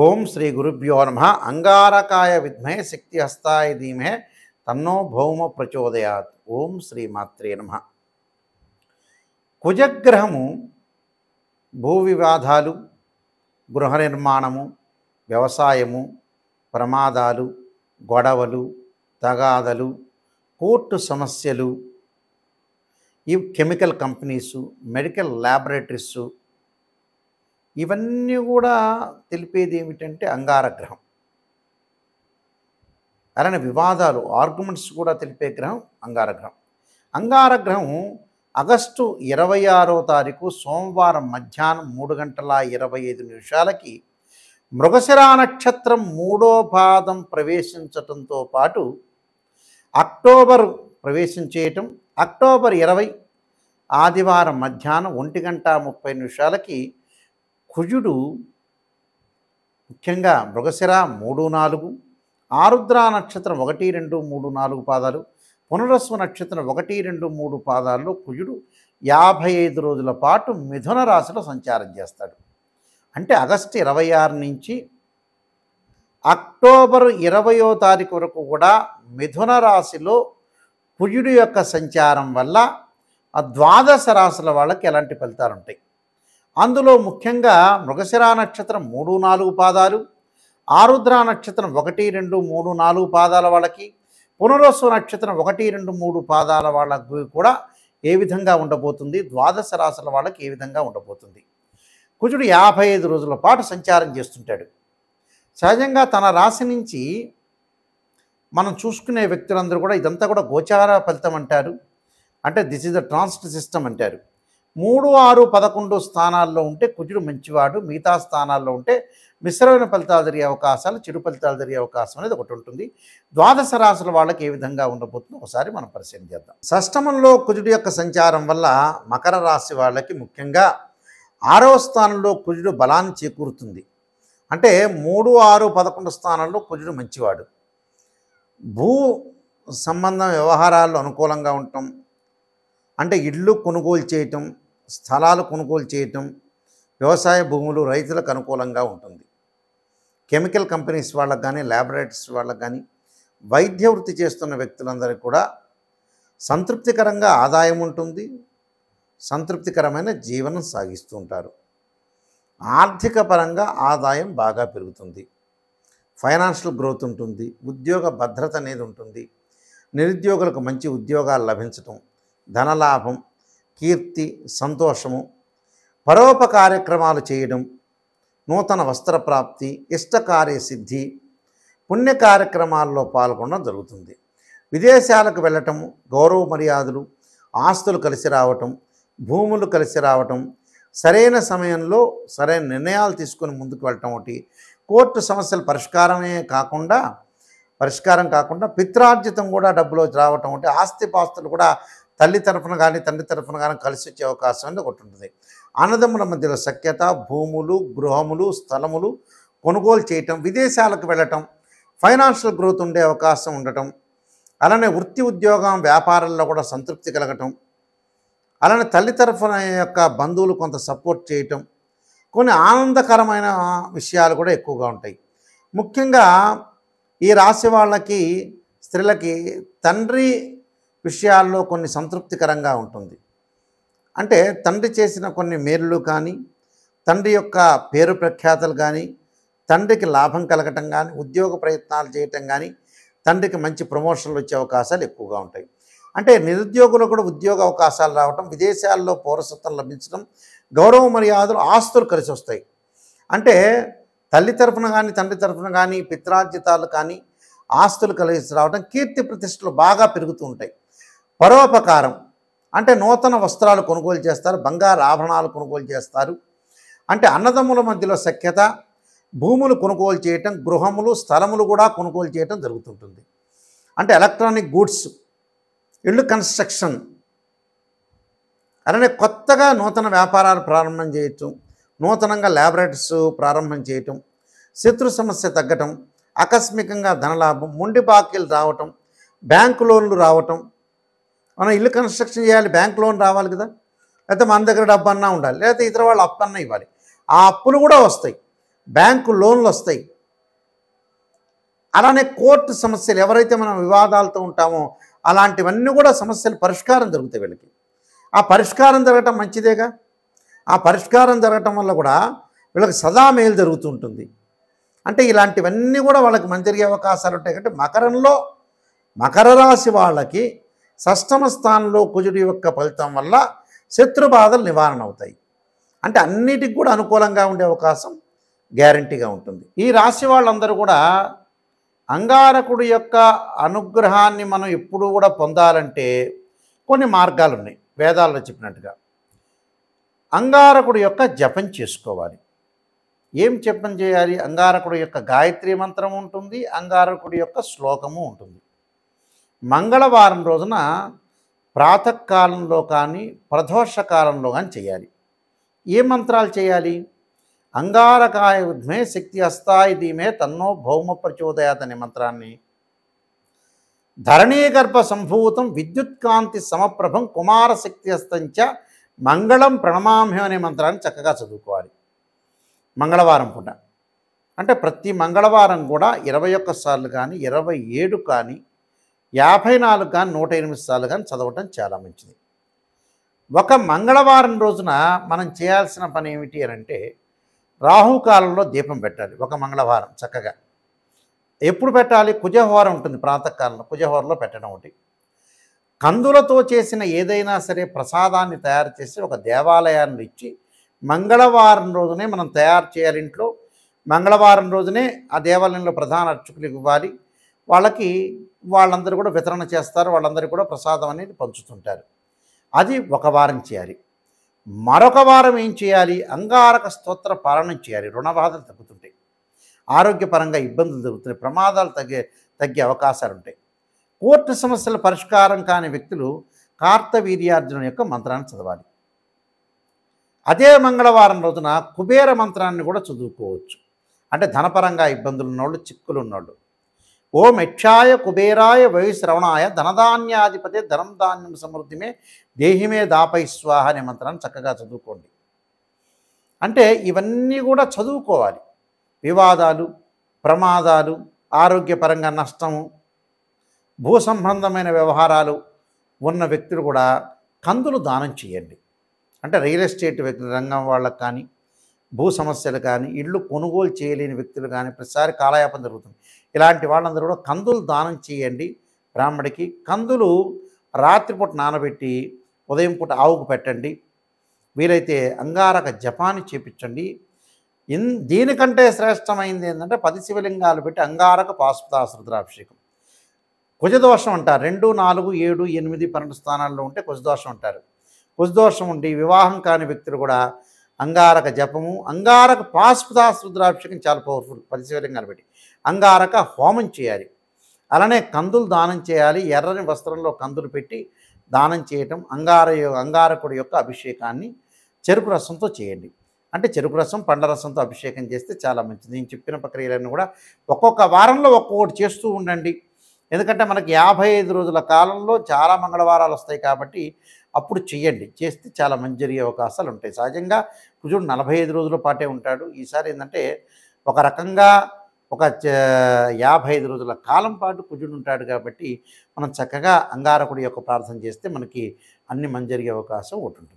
ఓం శ్రీ గురుభ్యో నమ. అంగారకాయ విద్మహే శక్తి హస్తాయ ధీమహే తన్నో భౌమ ప్రచోదయాత్. ఓం శ్రీ మాత్రే నమ. కుజగ్రహము భూ వివాదాలు, గృహ నిర్మాణము, వ్యవసాయము, ప్రమాదాలు, గొడవలు, తగాదలు, కోర్టు సమస్యలు, ఈ కెమికల్ కంపెనీసు, మెడికల్ ల్యాబొరేటరీసు, ఇవన్నీ కూడా తెలిపేది ఏమిటంటే అంగారగ్రహం. అలానే వివాదాలు, ఆర్గ్యుమెంట్స్ కూడా తెలిపే గ్రహం అంగారగ్రహం. అంగారగ్రహం ఆగస్టు 26వ తారీఖు సోమవారం మధ్యాహ్నం 3:25 మృగశిర నక్షత్రం 3వ పాదం ప్రవేశించటంతో పాటు అక్టోబర్ ప్రవేశం చేయటం, అక్టోబర్ 20 ఆదివారం మధ్యాహ్నం 1:30 కుజుడు ముఖ్యంగా మృగశిర 3, 4, ఆరుద్ర నక్షత్రం 1, 2, 3, 4 పాదాలు, పునరస్సు నక్షత్రం 1, 2, 3 పాదాల్లో కుజుడు 55 రోజుల పాటు మిథున రాశిలో సంచారం చేస్తాడు. అంటే ఆగస్టు 26 నుంచి అక్టోబర్ 20వ తారీఖు వరకు కూడా మిథున రాశిలో కుజుడు యొక్క సంచారం వల్ల ఆ ద్వాదశ రాశుల వాళ్ళకి ఎలాంటి ఫలితాలు ఉంటాయి. అందులో ముఖ్యంగా మృగశిర నక్షత్రం 3, 4 పాదాలు, ఆరుద్ర నక్షత్రం 1, 2, 3, 4 పాదాల వాళ్ళకి, పునరస్సు నక్షత్రం 1, 2, 3 పాదాల వాళ్ళకి కూడా ఏ విధంగా ఉండబోతుంది, ద్వాదశ రాశుల వాళ్ళకి ఏ విధంగా ఉండబోతుంది. కుజుడు 55 రోజుల పాటు సంచారం చేస్తుంటాడు. సహజంగా తన రాశి నుంచి మనం చూసుకునే వ్యక్తులందరూ కూడా ఇదంతా కూడా గోచార ఫలితం అంటారు. అంటే this is the transit system అంటారు. 3, 6, 11 స్థానాల్లో ఉంటే కుజుడు మంచివాడు, మిగతా స్థానాల్లో ఉంటే మిశ్రమైన ఫలితాలు జరిగే అవకాశాలు, చెడు ఫలితాలు జరిగే అవకాశం అనేది ఒకటి ఉంటుంది. ద్వాదశ రాశుల వాళ్ళకి ఏ విధంగా ఉండబోతుందో ఒకసారి మనం పరిశీలన చేద్దాం. షష్టమంలో కుజుడు యొక్క సంచారం వల్ల మకర రాశి వాళ్ళకి ముఖ్యంగా 6వ స్థానంలో కుజుడు బలాన్ని చేకూరుతుంది. అంటే 3, 6, 11 స్థానాల్లో కుజుడు మంచివాడు. భూ సంబంధం వ్యవహారాల్లో అనుకూలంగా ఉండటం, అంటే ఇళ్ళు కొనుగోలు చేయటం, స్థలాలు కొనుగోలు చేయటం, వ్యవసాయ భూములు రైతులకు అనుకూలంగా ఉంటుంది. కెమికల్ కంపెనీస్ వాళ్ళకు కానీ, ల్యాబొరేటరీస్ వాళ్ళకు కానీ, వైద్య వృత్తి చేస్తున్న వ్యక్తులందరికీ కూడా సంతృప్తికరంగా ఆదాయం ఉంటుంది, సంతృప్తికరమైన జీవనం సాగిస్తూ ఉంటారు. ఆర్థిక పరంగా ఆదాయం బాగా పెరుగుతుంది, ఫైనాన్షియల్ గ్రోత్ ఉంటుంది, ఉద్యోగ భద్రత అనేది ఉంటుంది, నిరుద్యోగులకు మంచి ఉద్యోగాలు లభించటం, ధనలాభం, కీర్తి, సంతోషము, పరోప కార్యక్రమాలు చేయడం, నూతన వస్త్ర ప్రాప్తి, ఇష్టకార్య సిద్ధి, పుణ్య కార్యక్రమాల్లో పాల్గొనడం జరుగుతుంది. విదేశాలకు వెళ్ళటం, గౌరవ మర్యాదలు, ఆస్తులు కలిసి రావటం, భూములు కలిసి రావటం, సరైన సమయంలో సరైన నిర్ణయాలు తీసుకొని ముందుకు వెళ్ళటం, ఒకటి కోర్టు సమస్యల పరిష్కారం కాకుండా పిత్రార్జితం కూడా డబ్బులో రావటం, ఒకటి ఆస్తిపాస్తులు కూడా తల్లి తరఫున కానీ తండ్రి తరఫున కానీ కలిసి వచ్చే అవకాశం అనేది ఒకటి ఉంటుంది. అన్నదమ్ముల మధ్యలో సఖ్యత, భూములు, గృహములు, స్థలములు కొనుగోలు చేయటం, విదేశాలకు వెళ్ళటం, ఫైనాన్షియల్ గ్రోత్ ఉండే అవకాశం ఉండటం, అలానే వృత్తి ఉద్యోగం వ్యాపారాల్లో కూడా సంతృప్తి కలగటం, అలానే తల్లి తరఫున యొక్క బంధువులు కొంత సపోర్ట్ చేయటం, కొన్ని ఆనందకరమైన విషయాలు కూడా ఎక్కువగా ఉంటాయి. ముఖ్యంగా ఈ రాశి వాళ్ళకి, స్త్రీలకి తండ్రి విషయాల్లో కొన్ని సంతృప్తికరంగా ఉంటుంది. అంటే తండ్రి చేసిన కొన్ని మేలులు కానీ, తండ్రి యొక్క పేరు ప్రఖ్యాతలు కానీ, తండ్రికి లాభం కలగటం కానీ, ఉద్యోగ ప్రయత్నాలు చేయటం కానీ, తండ్రికి మంచి ప్రమోషన్లు వచ్చే అవకాశాలు ఎక్కువగా ఉంటాయి. అంటే నిరుద్యోగులు కూడా ఉద్యోగ అవకాశాలు రావటం, విదేశాల్లో పౌరసత్వం లభించడం, గౌరవ మర్యాదలు, ఆస్తులు కలిసి వస్తాయి. అంటే తల్లి తరఫున కానీ తండ్రి తరఫున కానీ పిత్రార్జితాలు కానీ ఆస్తులు కలిసి రావడం, కీర్తి ప్రతిష్టలు బాగా పెరుగుతూ ఉంటాయి. పరోపకారం అంటే నూతన వస్త్రాలు కొనుగోలు చేస్తారు, బంగారు ఆభరణాలు కొనుగోలు చేస్తారు. అంటే అన్నదమ్ముల మధ్యలో సఖ్యత, భూములు కొనుగోలు చేయటం, గృహములు, స్థలములు కూడా కొనుగోలు చేయటం జరుగుతుంటుంది. అంటే ఎలక్ట్రానిక్ గూడ్స్, ఇళ్ళు కన్స్ట్రక్షన్, అలానే కొత్తగా నూతన వ్యాపారాలు ప్రారంభం చేయటం, నూతనంగా ల్యాబొరేటరీస్ ప్రారంభం చేయటం, శత్రు సమస్య తగ్గటం, ఆకస్మికంగా ధనలాభం, మొండి బాకీలు రావటం, బ్యాంకు లోన్లు రావటం. మనం ఇల్లు కన్స్ట్రక్షన్ చేయాలి, బ్యాంక్ లోన్ రావాలి కదా, లేకపోతే మన దగ్గర డబ్బు అన్నా ఉండాలి, లేకపోతే ఇతర వాళ్ళు అప్పు అన్నా ఇవ్వాలి. ఆ అప్పులు కూడా వస్తాయి. బ్యాంకు లోన్లు వస్తాయి. అలానే కోర్టు సమస్యలు, ఎవరైతే మనం వివాదాలతో ఉంటామో అలాంటివన్నీ కూడా సమస్యలు పరిష్కారం జరుగుతాయి వీళ్ళకి. ఆ పరిష్కారం జరగటం మంచిదేగా. ఆ పరిష్కారం జరగటం వల్ల కూడా వీళ్ళకి సదా మేలు జరుగుతుంటుంది. అంటే ఇలాంటివన్నీ కూడా వాళ్ళకి మంచి జరిగే అవకాశాలు ఉంటాయి. అంటే మకర రాశి వాళ్ళకి షష్టమ స్థానంలో కుజుడి యొక్క ఫలితం వల్ల శత్రు బాధలు నివారణ అవుతాయి. అంటే అన్నిటికి కూడా అనుకూలంగా ఉండే అవకాశం గ్యారంటీగా ఉంటుంది. ఈ రాశి వాళ్ళందరూ కూడా అంగారకుడి యొక్క అనుగ్రహాన్ని మనం ఎప్పుడూ కూడా పొందాలంటే కొన్ని మార్గాలు ఉన్నాయి. వేదాల్లో చెప్పినట్టుగా అంగారకుడి యొక్క జపం చేసుకోవాలి. ఏం జపం చేయాలి? అంగారకుడి యొక్క గాయత్రి మంత్రం ఉంటుంది, అంగారకుడి యొక్క శ్లోకము ఉంటుంది. మంగళవారం రోజున ప్రాతకాలంలో కానీ ప్రదోష కాలంలో కానీ చేయాలి. ఏ మంత్రాలు చేయాలి? అంగారకాయ విద్మే శక్తి అస్తాయి ధీమే తన్నో భౌమ ప్రచోదయాత్ అనే మంత్రాన్ని, ధరణీగర్భ సంభూతం విద్యుత్కాంతి సమప్రభం కుమారశక్తి అస్తంచ మంగళం ప్రణమామ్యం అనే మంత్రాన్ని చక్కగా చదువుకోవాలి మంగళవారం పూట. అంటే ప్రతి మంగళవారం కూడా 21 సార్లు కానీ, 27 కానీ, 54 కానీ, 108 సార్లు కానీ చదవటం చాలా మంచిది. ఒక మంగళవారం రోజున మనం చేయాల్సిన పని ఏమిటి అని అంటే రాహుకాలంలో దీపం పెట్టాలి. ఒక మంగళవారం చక్కగా ఎప్పుడు పెట్టాలి? కుజహోర ఉంటుంది ప్రాతకాలంలో, కుజహోరలో పెట్టడం ఒకటి. కందులతో చేసిన ఏదైనా సరే ప్రసాదాన్ని తయారు చేసి ఒక దేవాలయాన్ని ఇచ్చి మంగళవారం రోజునే మనం తయారు చేయాలి ఇంట్లో. మంగళవారం రోజునే ఆ దేవాలయంలో ప్రధాన అర్చకులకు ఇవ్వాలి. వాళ్ళందరూ కూడా వితరణ చేస్తారు. వాళ్ళందరికీ కూడా ప్రసాదం అనేది పంచుతుంటారు. అది ఒక వారం చేయాలి. మరొక వారం ఏం చేయాలి? అంగారక స్తోత్ర పారాయణం చేయాలి. రుణ బాధలు తగ్గుతుంటాయి, ఆరోగ్యపరంగా ఇబ్బందులు తగ్గుతాయి, ప్రమాదాలు తగ్గే అవకాశాలు ఉంటాయి. కోర్టు సమస్యల పరిష్కారం కాని వ్యక్తులు కార్తవీర్యార్జున యొక్క మంత్రాన్ని చదవాలి. అదే మంగళవారం రోజున కుబేర మంత్రాన్ని కూడా చదువుకోవచ్చు. అంటే ధనపరంగా ఇబ్బందులు ఉన్నోళ్ళు, చిక్కులు ఉన్నోళ్ళు. ఓం యక్షాయ కుబేరాయ వయుశ్రవణాయ ధనధాన్యాధిపతే ధనం ధాన్యం సమృద్ధిమే దేహిమే దాపై స్వాహ అనే మంత్రాన్ని చక్కగా చదువుకోండి. అంటే ఇవన్నీ కూడా చదువుకోవాలి. వివాదాలు, ప్రమాదాలు, ఆరోగ్యపరంగా నష్టము, భూ సంబంధమైన వ్యవహారాలు ఉన్న వ్యక్తులు కూడా కందులు దానం చేయండి. అంటే రియల్ ఎస్టేట్ రంగం వాళ్ళకు కానీ, భూ సమస్యలు కానీ, ఇళ్ళు కొనుగోలు చేయలేని వ్యక్తులు కానీ ప్రతిసారి కాలయాపన జరుగుతుంది. ఇలాంటి వాళ్ళందరూ కూడా కందులు దానం చేయండి. బ్రాహ్మడికి కందులు రాత్రిపూట నానబెట్టి ఉదయం పూట ఆవుకు పెట్టండి. వీలైతే అంగారక జపాన్ని చేపించండి. దీనికంటే శ్రేష్టమైంది ఏంటంటే 10 శివలింగాలు పెట్టి అంగారక పాశుపతాశ్రుద్రాభిషేకం. కుజదోషం అంటారు. 2, 4, 7, 8, 12 స్థానాల్లో ఉంటే కుజదోషం అంటారు. కుజదోషం ఉండి వివాహం కాని వ్యక్తులు కూడా అంగారక జపము, అంగారక పాశుపతాశ్రుద్రాభిషేకం చాలా పవర్ఫుల్. 10 శివలింగాలు పెట్టి అంగారక హోమం చేయాలి. అలానే కందులు దానం చేయాలి. ఎర్రని వస్త్రంలో కందులు పెట్టి దానం చేయటం. అంగారకుడి యొక్క అభిషేకాన్ని చెరుకు రసంతో చేయండి. అంటే చెరుకు రసం, పండ్ల రసంతో అభిషేకం చేస్తే చాలా మంచిది. నేను చెప్పిన ప్రక్రియలన్నీ కూడా ఒక్కొక్క వారంలో ఒక్కొక్కటి చేస్తూ ఉండండి. ఎందుకంటే మనకి 55 రోజుల కాలంలో చాలా మంగళవారాలు వస్తాయి కాబట్టి అప్పుడు చెయ్యండి. చేస్తే చాలా మంచి జరిగే అవకాశాలు ఉంటాయి. సహజంగా కుజుడు 45 రోజుల పాటే ఉంటాడు. ఈసారి ఏంటంటే ఒక రకంగా ఒక 55 రోజుల కాలం పాటు కుజుడు ఉంటాడు కాబట్టి మనం చక్కగా అంగారకుడి యొక్క ప్రార్థన చేస్తే మనకి అన్ని మంచి జరిగే అవకాశం ఒకటి ఉంటుంది.